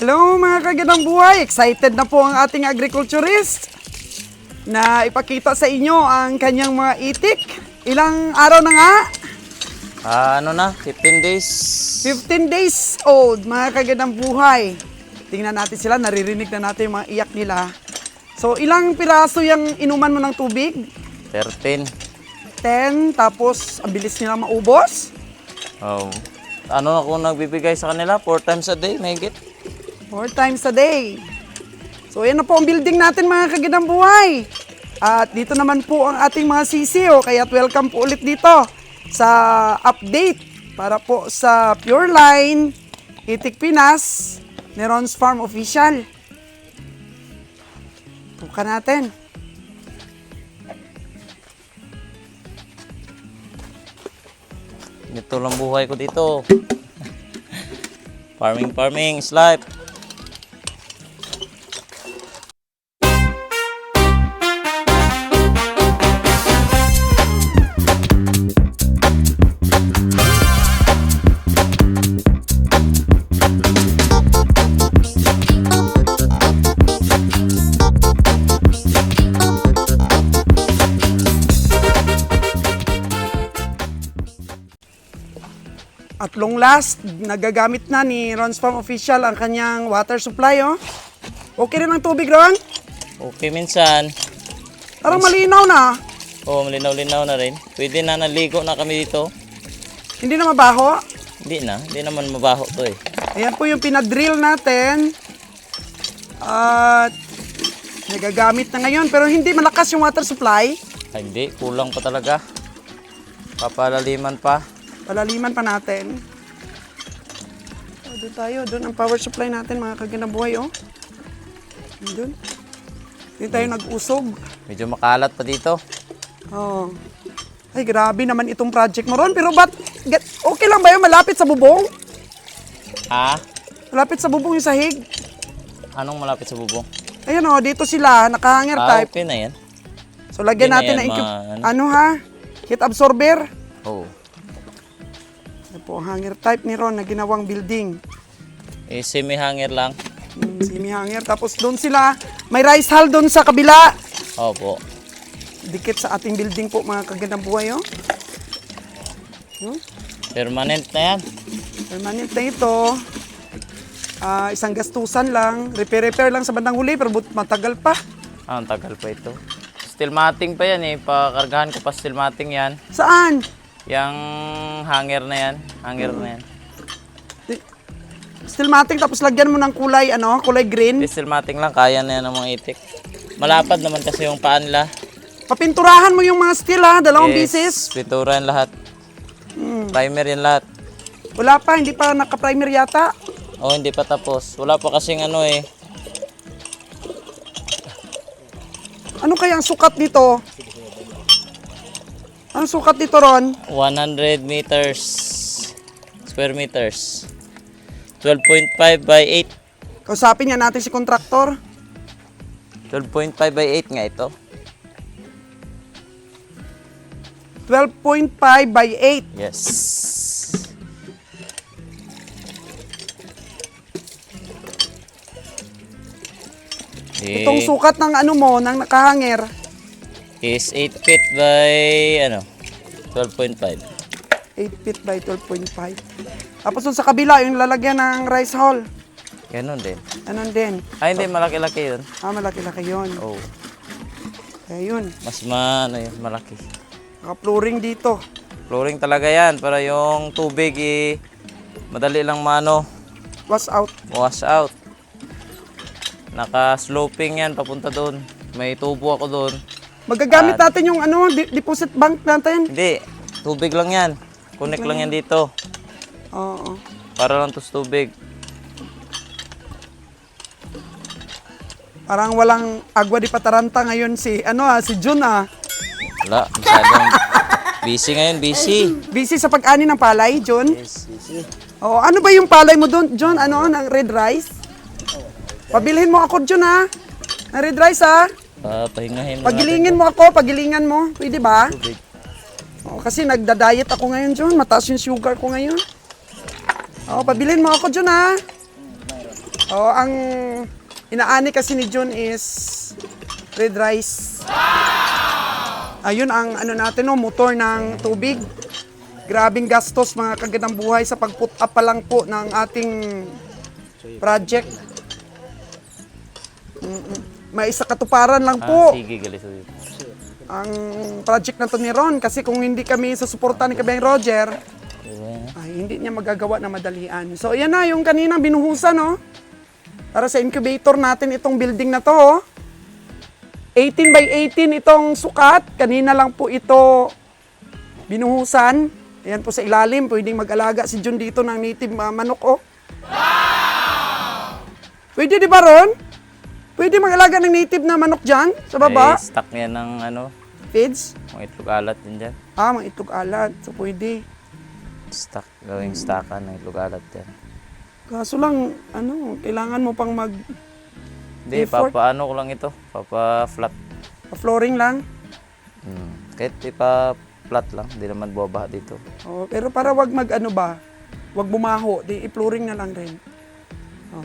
Hello mga kagandang buhay! Excited na po ang ating agriculturist na ipakita sa inyo ang kanyang mga itik. Ilang araw na nga? 15 days. 15 days old mga kagandang buhay. Tingnan natin sila, naririnig na natin yung mga iyak nila. So ilang piraso yung inuman mo ng tubig? 13. 10, tapos ang bilis nila maubos? Ako nagbibigay sa kanila? 4 times a day, mahigit. 4 times a day. So yan na po ang building natin mga kagandang buhay. At dito naman po ang ating mga sisiyo. Kaya welcome po ulit dito sa update para po sa Pure Line, Itik Pinas, ni Ron's Farm Official. Tukan natin. Ito lang buhay ko dito. Farming is life. At long last, nagagamit na ni Ron's Farm Official ang kanyang water supply. Oh. Okay rin ang tubig, Ron? Okay minsan. Parang malinaw na. Oo, malinaw-linaw na rin. Pwede na naligo na kami dito. Hindi na mabaho. Hindi naman mabaho to eh. Ayan po yung pinadrill natin. At nagagamit na ngayon. Pero hindi malakas yung water supply. Ay, hindi, kulang pa talaga. Papalaliman pa. Palaliman pa natin. Doon tayo. Doon ang power supply natin, mga kagandang buhay. Oh. Doon. Hindi tayo nag-usog. Medyo makalat pa dito. Oh. Ay, grabe naman itong project mo, Ron. Pero okay lang ba yun? Malapit sa bubong? Malapit sa bubong yung sahig? Anong malapit sa bubong? Ayan o, dito sila, nakahanger type. Okay na yan. So, lagyan Okay natin na yan, ng heat absorber. Oo. Ito po, hanger type ni Ron na ginawang building. Semi-hanger lang. Semi-hanger. Tapos doon sila, may rice hull doon sa kabila. Opo. Dikit sa ating building po, mga kagandang buhay. Oh. Permanent na yan. Permanent na ito. Isang gastusan lang. Repair lang sa bandang huli, pero matagal pa. Ang tagal pa ito. Steel matting pa yan eh. Pakargahan ko pa steel matting yan. Saan? Yang hanger na yan. Hanger na yan. Steel matting, tapos lagyan mo ng kulay, kulay green. Steel matting lang. Kaya na yan ng mga itik. Malapad naman kasi yung paan nila. Papinturahan mo yung mga steel dalawang pieces. Pintura yan lahat. Primer yan lahat. Wala pa, hindi pa naka-primer yata. Hindi pa tapos. Wala pa kasing eh. Ano kaya ang sukat dito? Anong sukat dito, Ron? 100 meters. Square meters. 12.5 by 8. Kausapin nga natin si kontraktor. 12.5 by 8 nga ito. 12.5 by 8. Yes. Itong sukat ng ng nakahanger. Is 8 feet by 12.5. 8 feet by 12.5. Tapos dun sa kabila, yung lalagyan ng rice hull. Ganon din. Anon din. Hindi, malaki-laki yun. Malaki-laki yun. Oh. Kaya yun. Mas malaki. Naka-flooring dito. Flooring talaga yan para yung tubig madali lang Wash out. wash out. Naka-sloping yan papunta doon. May tubo ako doon. Magagamit natin yung deposit bank natin. Hindi, tubig lang yan. Connect lang yan dito. Oo. Para lang to sa tubig. Parang walang agwa di pataranta ngayon si Jun. Wala, masyadong busy ngayon, busy. Busy sa pag-ani ng palay, Jun. Yes, busy. Oh, ano ba yung palay mo doon, Jun? Ng red rice? Pabilhin mo ako, Jun, ng red rice, Pahingahin mo Pagilingin mo ako, pagilingan mo. Pwede ba? tubig. Kasi nagda-diet ako ngayon, Jun. Mataas yung sugar ko ngayon. Pabilin mo ako, Jun, Oh, ang inaani kasi ni Jun is red rice. Ayun ang ano natin, no, motor ng tubig. Grabing gastos mga kagandang buhay sa pag-put up pa lang po ng ating project. May isa katuparan lang po Sige, galis. ang project na to ni Ron. Kasi kung hindi kami susuporta ni Kabeng Roger, ay hindi niya magagawa na madalian. So, yan na yung kanina binuhusan, no? Para sa incubator natin itong building na to, oh. 18 by 18 itong sukat. Kanina lang po ito binuhusan. Ayan po sa ilalim. Pwedeng mag-alaga si Jun dito ng native manok, oh. Wow! Pwede di ba, Ron? Pwede mag-alaga ng native na manok dyan, sa baba. Stock niya ng Feeds. mga itlog alat din dyan. Mga itlog alat. So, pwede. Stock, gawing stockan ng itlog alat dyan. Kaso lang, kailangan mo pang Hindi, effort. papaano ko lang ito. Papa-flat. Flooring lang. Kahit ipa-flat lang, hindi naman buwabaha dito. Oh, pero para wag wag bumaho, di i-flooring na lang rin. Oh.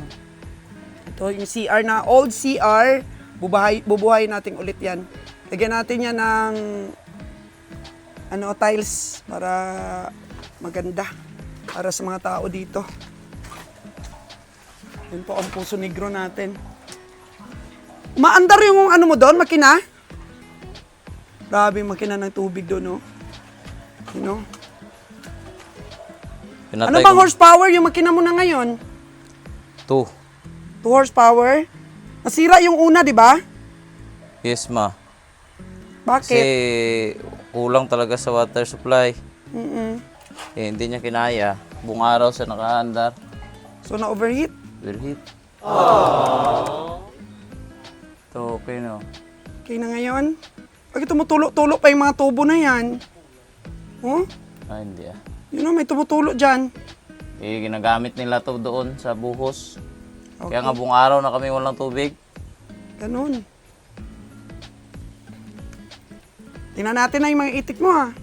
Ito yung CR na old CR, bubuhay natin ulit yan. Lagyan natin yan ng tiles para maganda para sa mga tao dito. Yan po ang Puso Negro natin. Maandar yung mo doon, makina? Grabe yung makina ng tubig doon, no? You know? Ano bang horsepower yung makina mo na ngayon? 2 horsepower? Nasira yung una, di ba? Yes, ma. Bakit? Kasi kulang talaga sa water supply. Hindi niya kinaya. Buong araw siya nakaandar. So, na-overheat? Overheat. Ito, okay no. Okay na ngayon? Bakit tumutulo-tulo pa yung mga tubo na yan? Oh? Hindi ah. Yun may tumutulo dyan. Ginagamit nila to doon sa buhos. Okay. Kaya nga buong araw na kami walang tubig. Ganun. Tingnan natin na yung mga itik mo, ha?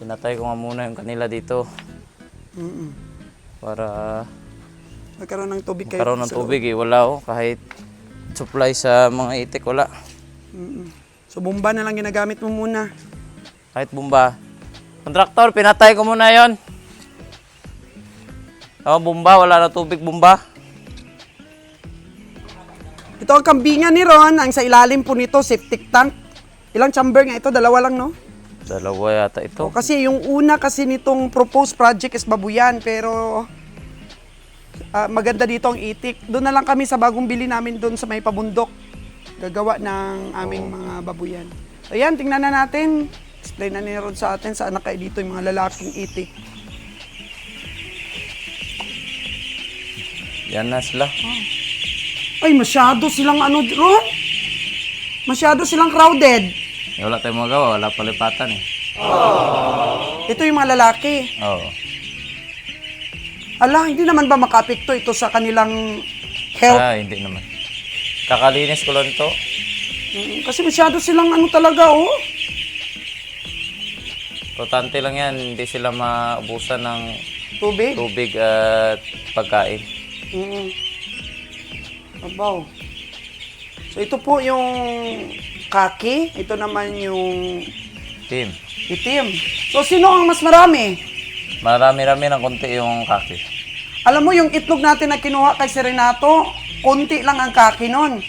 Pinatay ko nga muna yung kanila dito. Para Magkaroon ng tubig kayo. magkaroon ng tubig eh. Wala kahit supply sa mga itik, wala. So, bomba na lang ginagamit mo muna. Kahit bumba. Kontraktor, pinatay ko muna yon. Bumba, wala na tubig, bumba. Ito ang kambingan ni Ron. Ang sa ilalim po nito, septic tank. Ilang chamber nga ito? Dalawa lang, no? Dalawa yata ito. Kasi yung una kasi nitong proposed project is babuyan, pero maganda dito ang itik. Doon na lang kami sa bagong bili namin doon sa may pabundok. Gagawa ng aming mga babuyan. So yan, tingnan na natin. Explain na ni Ron sa atin saan na kayo dito yung mga lalaking itik. Yan na sila. Ay, masyado silang Ron? Masyado silang crowded. Wala tayong magawa, wala palipatan eh. Ito yung mga lalaki. Oo. Ala, hindi naman ba makaapekto ito sa kanilang health? Hindi naman. Kakalinis ko lang ito. Kasi masyado silang talaga, oh. Importante lang yan, hindi sila maubusan ng Tubig? tubig at pagkain. Abaw. So ito po yung kaki, ito naman yung Team. itim. So sino ang mas marami? Marami-rami ng konti yung kaki. Alam mo yung itlog natin na kinuha kay Serenato, konti lang ang kaki nun.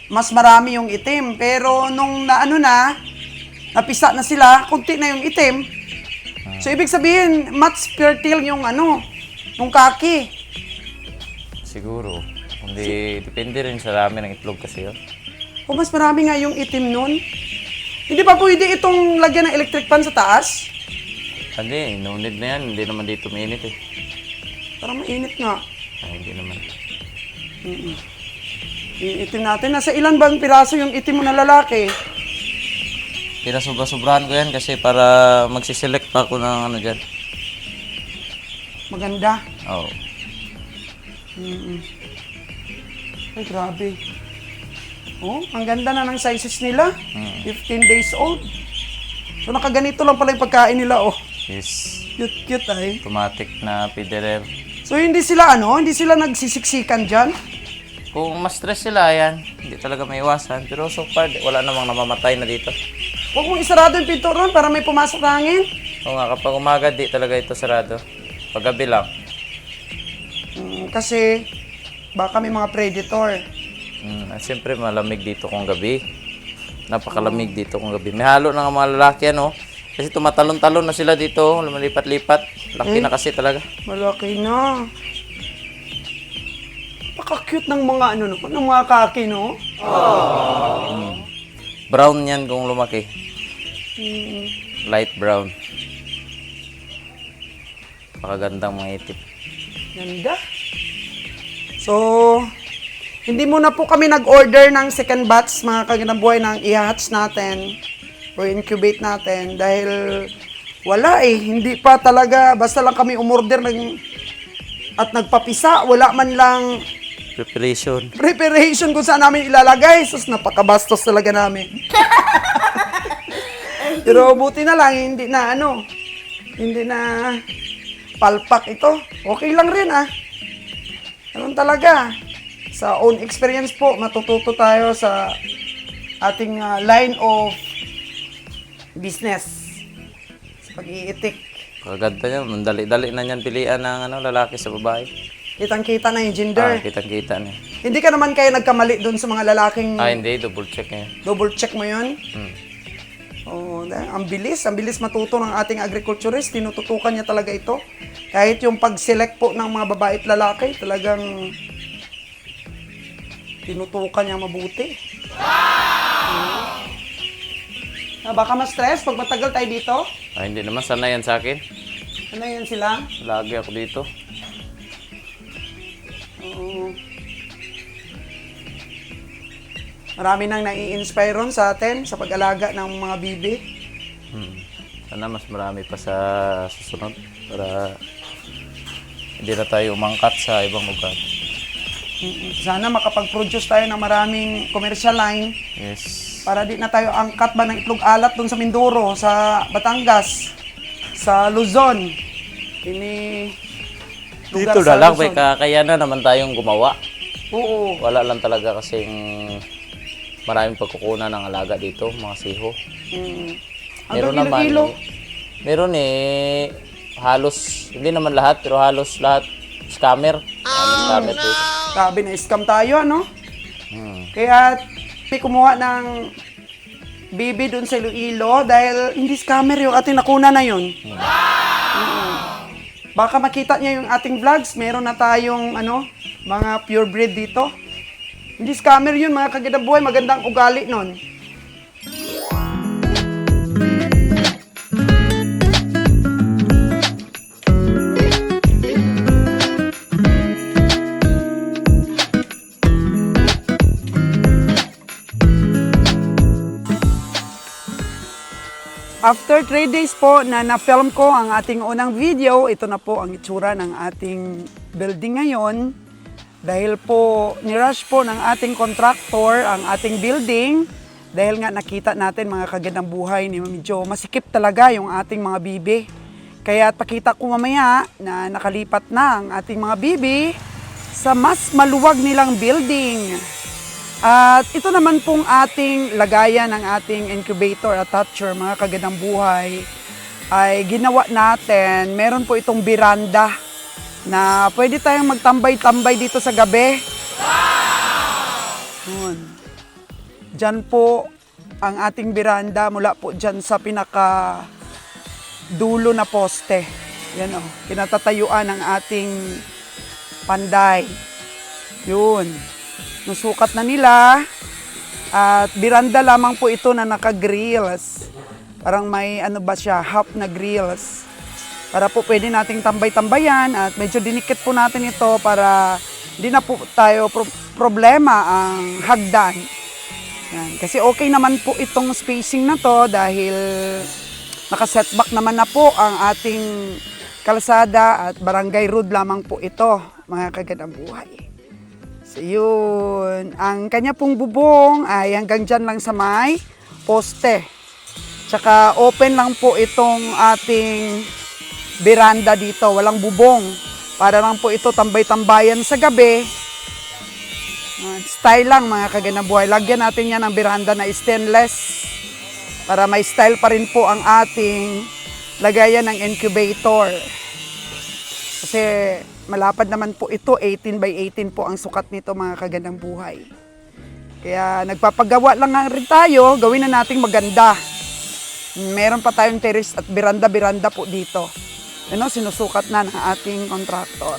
Mas marami yung itim. Pero nung napisa na sila, konti na yung itim. So ibig sabihin, much fertile yung yung kaki. Siguro. Hindi, depende rin sa dami ng itlog kasi yun. O mas marami nga yung itim nun. Hindi pa pwede itong lagyan ng electric fan sa taas? Hindi, no need na yan. Hindi naman dito mainit eh. Parang mainit nga. Hindi naman. Yung itim natin. Nasa ilan bang piraso yung itim mo na lalaki? Pinasobra-sobrahan ko yan kasi para magsiselect pa ako ng dyan. Maganda. Oo. Ay, grabe. Oh, ang ganda na ng sizes nila. 15 days old. So, nakaganito lang pala yung pagkain nila, oh. Yes. Cute ay. Automatic na feederer. So hindi sila hindi sila nagsisiksikan dyan? Kung mas stress sila, yan, hindi talaga maiwasan. Pero so far, wala namang namamatay na dito. Huwag mong isarado yung pinto ron para may pumasok na hangin. Oo nga, kapag umaga, di talaga ito sarado. Pag gabi lang. Kasi baka may mga predator. At siyempre, malamig dito kung gabi. Napakalamig dito kung gabi. May halo na nga mga lalaki, Kasi tumatalon-talon na sila dito, lumalipat-lipat. Laki na kasi talaga. Malaki na. Paka-cute ng mga ng mga kaki, no? Brown yan kung lumaki. Light brown. Pakagandang mga itik. Ganda. So, hindi muna po kami nag-order ng second batch, mga kagandang buhay, ng i-hatch natin or incubate natin dahil wala hindi pa talaga, basta lang kami umorder at nagpapisa, wala man lang preparation kung saan namin ilalagay. Sus, napakabastos talaga namin. Pero buti na lang, hindi na palpak ito. Okay lang rin Ganun talaga. Sa own experience po, matututo tayo sa ating line of business. Sa pag-iitik. Kaganda niya, mandali-dali na niyan pilian ng lalaki sa babae. Kitang-kita na yung gender. Kitang-kita niya. Hindi ka naman kayo nagkamali doon sa mga lalaking Hindi, double check niya. double check mo yun? Oo, ang bilis matuto ng ating agriculturist. Tinututukan niya talaga ito. Kahit yung pag-select po ng mga babae at lalaki, talagang tinutukan niya mabuti. Baka ma-stress pag matagal tayo dito? Hindi naman, sana yan sa akin. Ano yan sila? Lagi ako dito. Oo. Marami nang nai-inspire ron sa atin sa pag-alaga ng mga bibi. Sana mas marami pa sa susunod para hindi na tayo umangkat sa ibang lugar. Sana makapag-produce tayo ng maraming commercial line Yes. para di na tayo angkat ba ng itlog alat doon sa Mindoro, sa Batangas, sa Luzon. Dito na lang, may kakayanan naman tayong gumawa. Oo. Wala lang talaga kasing maraming pagkukunan ng alaga dito, mga siho. Meron naman. Meron halos, hindi naman lahat, pero halos lahat scammer. Scammer dito. Sabi na scam tayo, Kaya may kumuha ng bibi doon sa Iloilo dahil hindi scammer yung ating nakuna na yun. Baka makita niya yung ating vlogs, meron na tayong mga purebred dito. Hindi scammer yun, mga kagadabuhay, magandang ugali nun. After 3 days po na na-film ko ang ating unang video, ito na po ang itsura ng ating building ngayon. Dahil po, nirush po ng ating contractor ang ating building. Dahil nga nakita natin mga kagandang buhay, medyo masikip talaga yung ating mga bibi. Kaya pakita ko mamaya na nakalipat na ang ating mga bibi sa mas maluwag nilang building. At ito naman pong ating lagayan ng ating incubator at hatcher, mga kagandang buhay, ay ginawa natin. Meron po itong biranda na pwede tayong magtambay-tambay dito sa gabi. Wow! Diyan po ang ating biranda mula po dyan sa pinaka dulo na poste. Yan kinatatayuan ng ating panday. Yun. Nasukat na nila at biranda lamang po ito na naka-grills. Parang may half na grills. Para po pwede nating tambay-tambayan at medyo dinikit po natin ito para hindi na po tayo problema ang hagdan. Yan. Kasi okay naman po itong spacing na to dahil naka-setback naman na po ang ating kalsada at barangay road lamang po ito, mga kagandang buhay. So yun, ang kanya pong bubong ay hanggang dyan lang sa may poste. Tsaka open lang po itong ating biranda dito, walang bubong Para lang po ito tambay-tambayan sa gabi. Style lang mga kaganabuhay. Lagyan natin yan ng beranda na stainless para may style pa rin po ang ating lagayan ng incubator. Kasi malapad naman po ito, 18 by 18 po ang sukat nito mga kaganabuhay. Kaya nagpapagawa lang nga rin tayo, gawin na nating maganda. Meron pa tayong terrace at beranda-beranda po dito. Sinusukat na ng ating kontraktor.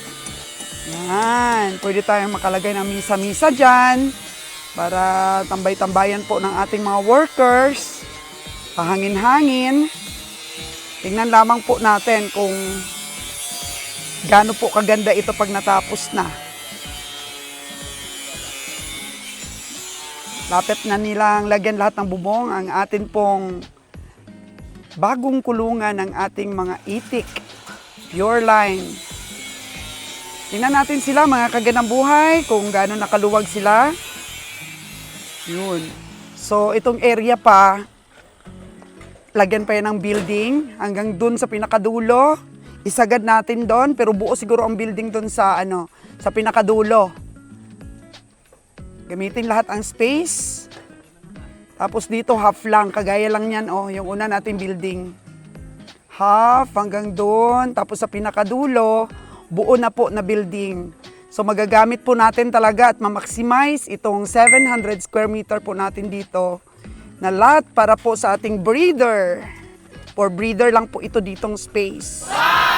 Yan, pwede tayong makalagay ng misa-misa dyan para tambay-tambayan po ng ating mga workers. Pahangin-hangin. Tingnan lamang po natin kung gaano po kaganda ito pag natapos na. Lapit na nilang lagyan lahat ng bubong ang atin pong bagong kulungan ng ating mga itik. Pure line. Tingnan natin sila mga kaganang-buhay kung gaano nakaluwag sila. Yun. So itong area pa, lagyan pa yan ng building hanggang dun sa pinakadulo. Isagad natin doon pero buo siguro ang building dun sa sa pinakadulo. Gamitin lahat ang space. Tapos dito half lang, kagaya lang yan yung una nating building. Half hanggang doon, tapos sa pinakadulo, buo na po na building. So magagamit po natin talaga at ma-maximize itong 700 square meter po natin dito na lot para po sa ating breeder. For breeder lang po ito ditong space.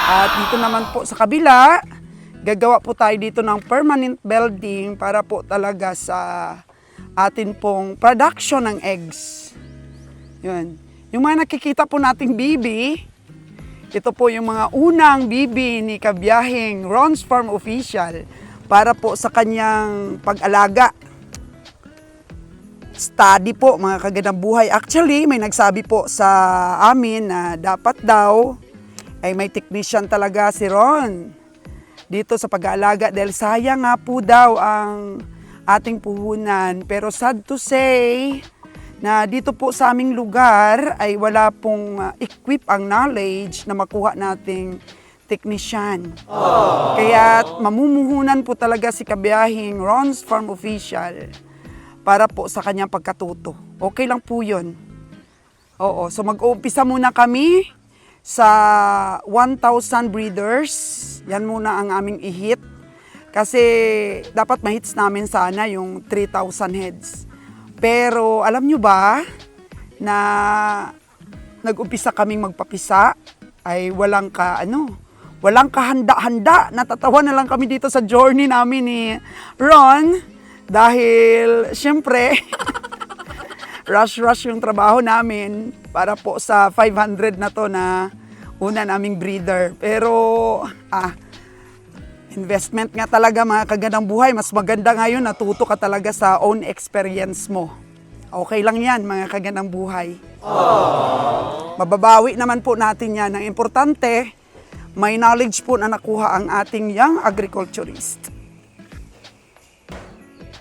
At dito naman po sa kabila, gagawa po tayo dito ng permanent building para po talaga sa atin pong production ng eggs. Yun. Yung mga nakikita po nating bibi, ito po yung mga unang bibi ni kabiyahing Ron's Farm Official para po sa kanyang pag-alaga. Study po mga kagandang buhay. Actually, may nagsabi po sa amin na dapat daw ay may technician talaga si Ron dito sa pag-aalaga dahil sayang nga po daw ang ating puhunan. Pero sad to say na dito po sa aming lugar ay wala pong equip ang knowledge na makuha nating technician. Kaya mamumuhunan po talaga si kabiyahing Ron's Farm Official para po sa kanyang pagkatuto. Okay lang po yun. Oo, so mag-uumpisa muna kami sa 1,000 breeders. Yan muna ang aming i-hit. Kasi dapat ma-hits namin sana yung 3,000 heads. Pero alam nyo ba na nag-umpisa kaming magpapisa ay walang kahanda-handa. Natatawa na lang kami dito sa journey namin ni Ron dahil syempre rush yung trabaho namin para po sa 500 na to na una naming breeder. Pero investment nga talaga mga kagandang buhay. Mas maganda ngayon, natuto ka talaga sa own experience mo. Okay lang yan mga kagandang buhay. Mababawi naman po natin yan. Ang importante, may knowledge po na nakuha ang ating young agriculturist.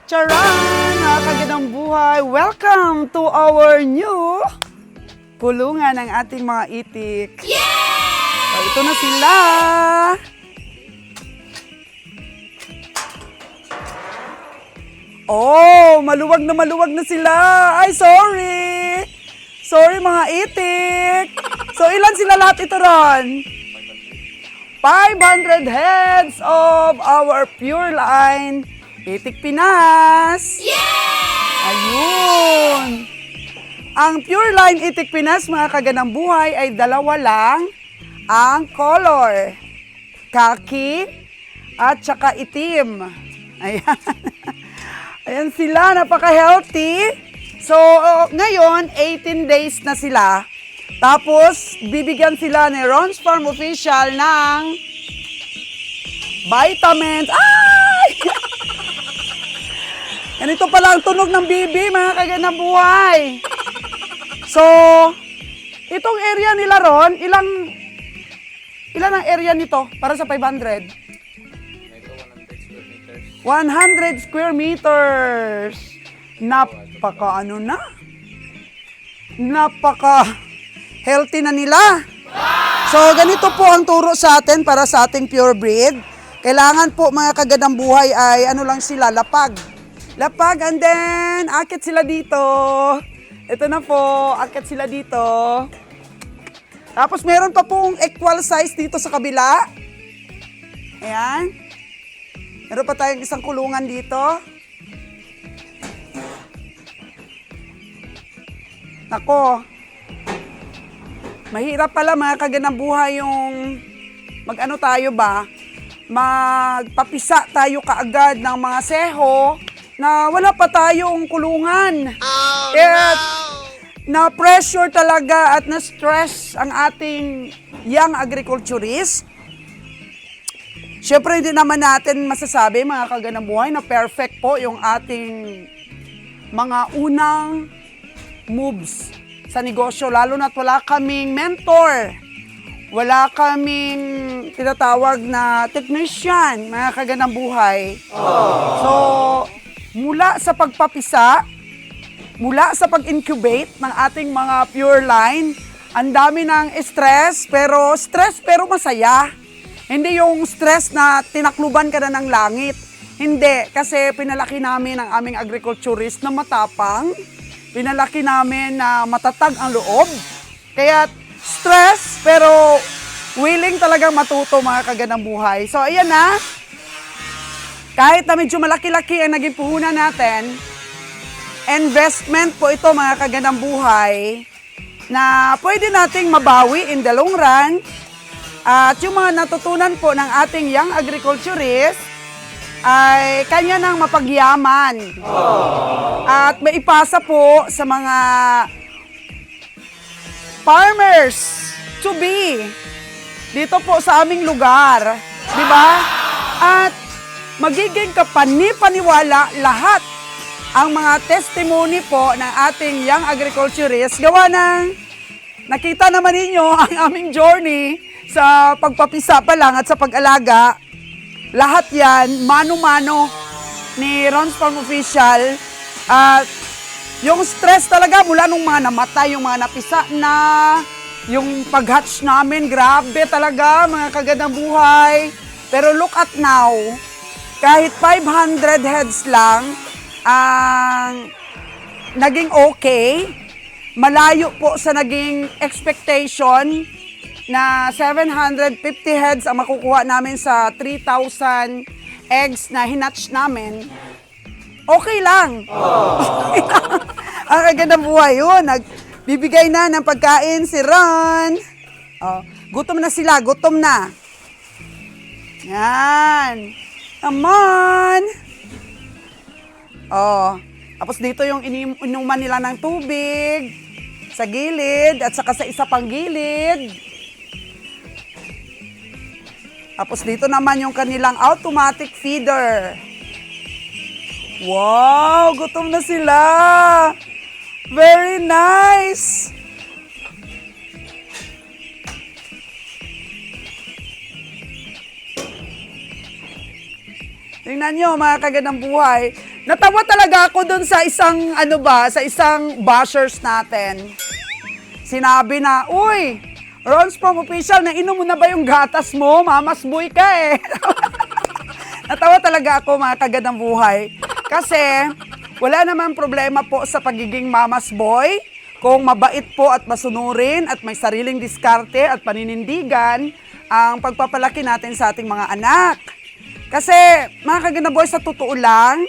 Charan mga kagandang buhay! Welcome to our new kulungan ng ating mga itik. So, ito na sila! Oh, maluwag na sila. Ay, sorry. Sorry mga itik. So, ilan sila lahat ito, Ron? 500 heads of our pure line Itik Pinas. Ayun. Ang pure line Itik Pinas, mga kagandang buhay, ay dalawa lang ang color. Kaki at saka itim. Ayan. Ayan sila, napaka-healthy. So, ngayon, 18 days na sila. Tapos, bibigyan sila ni Ron's Farm Official ng vitamins. Ay! Ganito pala ang tunog ng bibi, mga kagandang buhay. So, itong area nila Ron, ilan ang area nito para sa 500? 100 square meters. Napaka healthy na nila. So ganito po ang turo sa atin para sa ating pure breed. Kailangan po mga kagandang buhay ay ano lang sila, lapag. Lapag and then akit sila dito. Ito na po, akit sila dito. Tapos meron pa pong equal size dito sa kabila. Ayan. Meron pa tayong isang kulungan dito. Nako. Mahirap pala mga kagandang buhay yung mag-ano tayo ba? Magpapisa tayo kaagad ng mga seho na wala pa tayong kulungan. Kaya na-pressure talaga at na-stress ang ating young agriculturist. Siyempre, hindi naman natin masasabi, mga kagandang buhay, na perfect po yung ating mga unang moves sa negosyo. Lalo na't wala kaming mentor. Wala kaming tinatawag na technician, mga kagandang buhay. So, mula sa pagpapisa, mula sa pag-incubate ng ating mga pure line, ang dami ng stress pero masaya. Hindi yung stress na tinakluban ka na ng langit. Hindi, kasi pinalaki namin ang aming agriculturist na matapang. Pinalaki namin na matatag ang loob. Kaya stress pero willing talagang matuto, mga kagandang buhay. So ayan na. Kahit na medyo malaki-laki ang naging puhunan natin, investment po ito, mga kagandang buhay, na pwede nating mabawi in the long run. At yung mga natutunan po ng ating young agriculturist ay kanya nang mapagyaman. At maipasa po sa mga farmers to be dito po sa aming lugar. Di ba? At magiging kapani-paniwala lahat ang mga testimony po ng ating young agriculturist. Gawa ng nakita naman ninyo ang aming journey sa pagpapisa pa lang at sa pag-alaga. Lahat yan, mano-mano ni Ron's Farm Official. At yung stress talaga mula nung mga namatay, yung mga napisa na, yung pag-hatch namin, grabe talaga, mga kagandang buhay. Pero look at now, kahit 500 heads lang ang naging okay, malayo po sa naging expectation na 750 heads ang makukuha namin sa 3,000 eggs na hinatch namin. Okay lang. Ang kagandang buhay yun. Nagbibigay na ng pagkain si Ron. Oh, gutom na sila, gutom na. Yan. Come on. Oh, tapos dito yung inuman nila ng tubig sa gilid at saka sa isa pang gilid. Tapos dito naman yung kanilang automatic feeder. Wow, gutom na sila. Very nice. Tingnan nyo, mga kagandang buhay. Natawa talaga ako dun sa isang, sa isang bashers natin. Sinabi na, uy, Ron's Farm Official, nainom mo na ba yung gatas mo? Mamas boy ka eh. Natawa talaga ako, mga kagandang buhay. Kasi wala naman problema po sa pagiging mamas boy. Kung mabait po at masunurin at may sariling diskarte at paninindigan ang pagpapalaki natin sa ating mga anak. Kasi, mga kagandang buhay, sa totoo lang,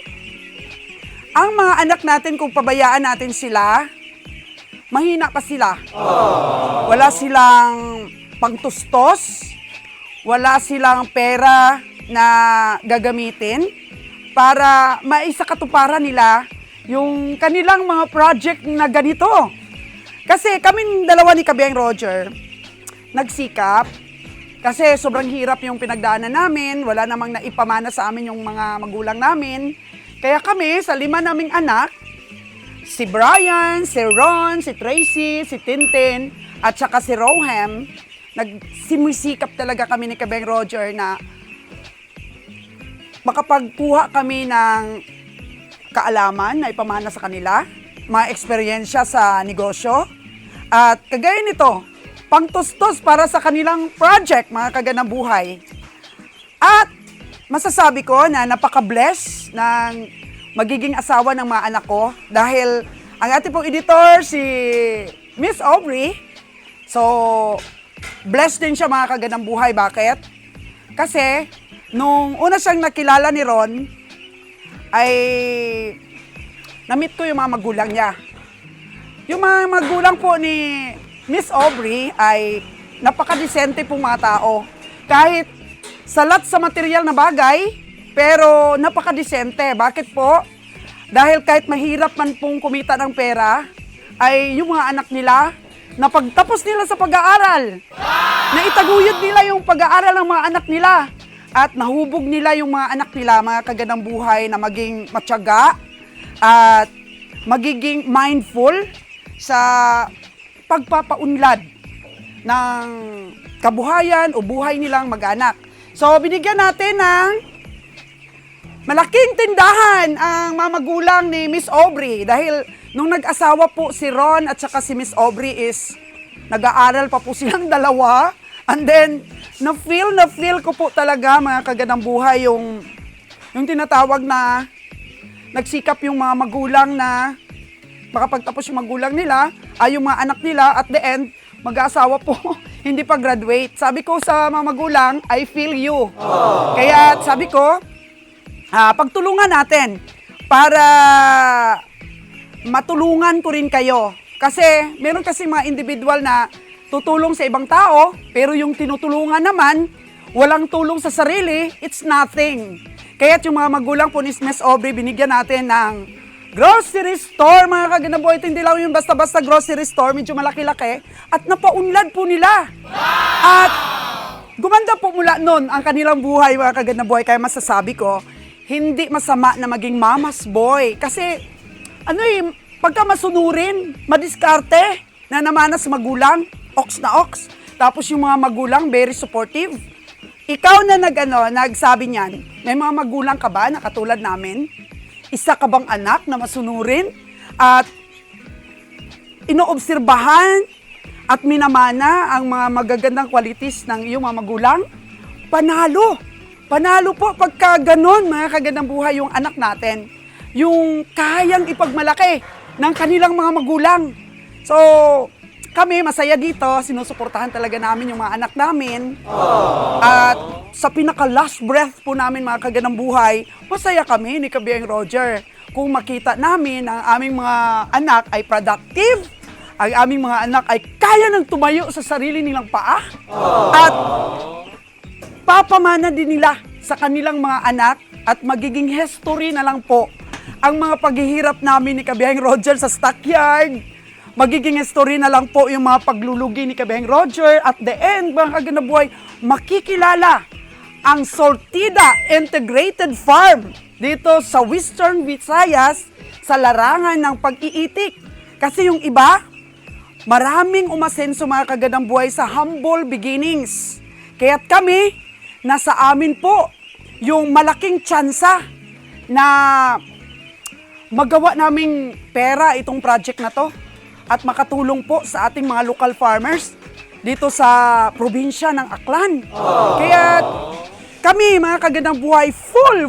ang mga anak natin, kung pabayaan natin sila, mahina pa sila. Wala silang pangtustos, wala silang pera na gagamitin para maisakatuparan nila yung kanilang mga project na ganito. Kasi kaming dalawa ni Kabiang Roger, nagsikap, kasi sobrang hirap yung pinagdaanan namin, wala namang naipamana sa amin yung mga magulang namin. Kaya kami, sa 5 naming anak, si Brian, si Ron, si Tracy, si Tintin, at saka si Rohem, nagsimusikap talaga kami ni Kabiang Roger na makapagkuha kami ng kaalaman na ipamana sa kanila, mga eksperyensya sa negosyo, at kagaya nito, pangtustos para sa kanilang project, mga kagandang buhay. At masasabi ko na napaka-bless ng magiging asawa ng mga anak ko dahil ang ating pong editor, si Miss Aubrey, so blessed din siya mga kagandang buhay. Bakit? Kasi nung una siyang nakilala ni Ron, ay na-meet ko yung mga magulang niya. Yung mga magulang po ni Miss Aubrey ay napakadesente pong mga tao. Kahit salat sa material na bagay, pero napakadesente. Bakit po? Dahil kahit mahirap man pong kumita ng pera, ay yung mga anak nila, na pagtapos nila sa pag-aaral, na itaguyod nila yung pag-aaral ng mga anak nila, at nahubog nila yung mga anak nila, mga kagandang buhay na maging matyaga, at magiging mindful sa pagpapaunlad ng kabuhayan o buhay nilang mag-anak. So, binigyan natin ng malaking tindahan ang mga magulang ni Miss Aubrey dahil nung nag-asawa po si Ron at saka si Miss Aubrey is nag-aaral pa po silang dalawa. And then, na-feel ko po talaga mga kagandang buhay yung tinatawag na nagsikap yung mga magulang na makapagtapos yung magulang nila, ay yung mga anak nila at the end, mag-aasawa po, hindi pa graduate. Sabi ko sa mga magulang, I feel you. Kaya sabi ko, pagtulungan natin para matulungan ko rin kayo. Kasi meron kasi mga individual na tutulong sa ibang tao, pero yung tinutulungan naman, walang tulong sa sarili, it's nothing. Kaya yung mga magulang po ni Miss Aubrey, binigyan natin ng grocery store, mga kagandang buhay. Ito hindi lang yung basta-basta grocery store, medyo malaki-laki. At napaunlad po nila. At gumanda po mula nun ang kanilang buhay, mga kagandang buhay. Kaya masasabi ko, hindi masama na maging mama's boy. Kasi, pagka masunurin, madiskarte, na namanas magulang, ox na ox. Tapos yung mga magulang, very supportive. Ikaw na nagsabi niyan, may mga magulang ka ba na katulad namin? Isa ka bang anak na masunurin at inoobserbahan at minamana ang mga magagandang qualities ng iyong mga magulang? Panalo! Panalo po pagka ganon, mga kagandang buhay yung anak natin. Yung kayang ipagmalaki ng kanilang mga magulang. So, kami masaya dito, sinusuportahan talaga namin yung mga anak namin. At sa pinaka-last breath po namin mga kagandang buhay, masaya kami ni Kabiang Roger. Kung makita namin ang aming mga anak ay productive, ang aming mga anak ay kaya nang tumayo sa sarili nilang paa, at papamana din nila sa kanilang mga anak at magiging history na lang po ang mga paghihirap namin ni Kabiang Roger sa stockyard. Magiging story na lang po yung mga paglulugi ni Kabeheng Roger. At the end, mga kagandang buhay, makikilala ang Sortida Integrated Farm dito sa Western Visayas sa larangan ng pag-iitik. Kasi yung iba, maraming umasenso mga kagandang buhay sa humble beginnings. Kaya't kami, nasa amin po yung malaking tsansa na magawa naming pera itong project na to. At makatulong po sa ating mga local farmers dito sa probinsya ng Aklan. Kaya kami, mga kagandang buhay, full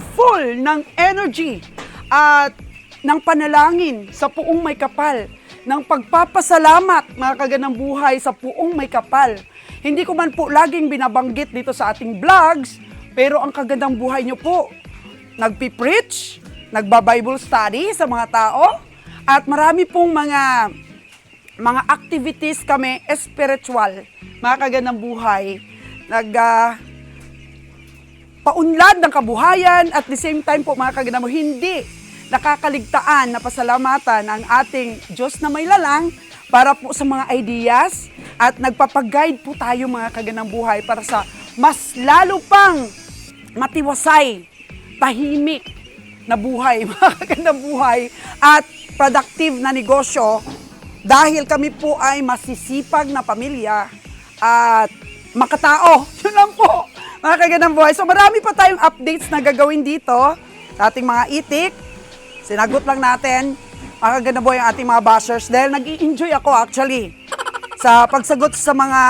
ng energy at ng panalangin sa puong may kapal, ng pagpapasalamat, mga kagandang buhay, sa puong may kapal. Hindi ko man po laging binabanggit dito sa ating vlogs, pero ang kagandang buhay nyo po, nagpipreach, nagba-Bible study sa mga tao, at marami pong mga activities kami spiritual, mga kagandang buhay, paunlad ng kabuhayan at the same time po mga kagandang buhay, hindi nakakaligtaan na pasalamatan ang ating Diyos na may lalang para po sa mga ideas at nagpapag-guide po tayo mga kagandang buhay para sa mas lalo pang matiwasay, tahimik na buhay, mga kagandang buhay at productive na negosyo. Dahil kami po ay masisipag na pamilya at makatao. Yun lang po, mga kagandang buhay. So marami pa tayong updates na gagawin dito sa ating mga itik. Sinagot lang natin, mga kagandang buhay, ang ating mga bashers. Dahil nag-i-enjoy ako actually sa pagsagot sa mga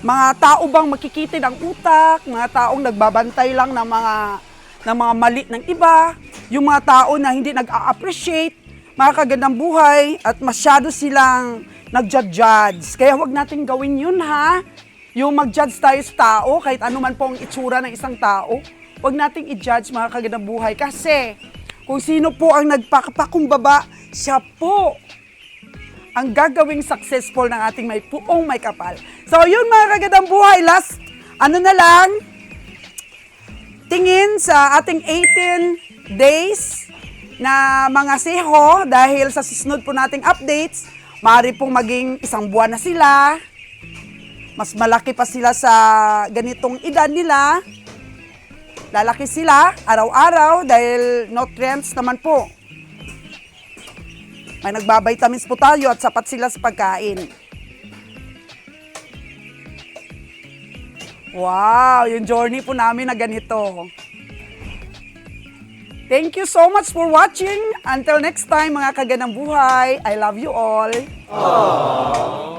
Mga tao bang makikitin ang utak, mga taong nagbabantay lang ng mga mali ng iba, yung mga tao na hindi nag-a-appreciate mga kagandang buhay at masyado silang nag-judge. Kaya huwag natin gawin yun, ha? Yung mag-judge tayo sa tao, kahit ano man po ang itsura ng isang tao, huwag nating i-judge mga kagandang buhay. Kasi kung sino po ang nagpapakumbaba, siya po ang gagawing successful ng ating may puong may kapal. So yun mga kagandang buhay, last tingin sa ating 18 days na mga seho dahil sa susunod po nating updates, maaari pong maging isang buwan na sila, mas malaki pa sila sa ganitong edad nila, lalaki sila araw-araw dahil nutrients naman po. May nagbabitamins po tayo at sapat sila sa pagkain. Wow, yung journey po namin na ganito. Thank you so much for watching. Until next time, mga kagandang buhay. I love you all. Aww.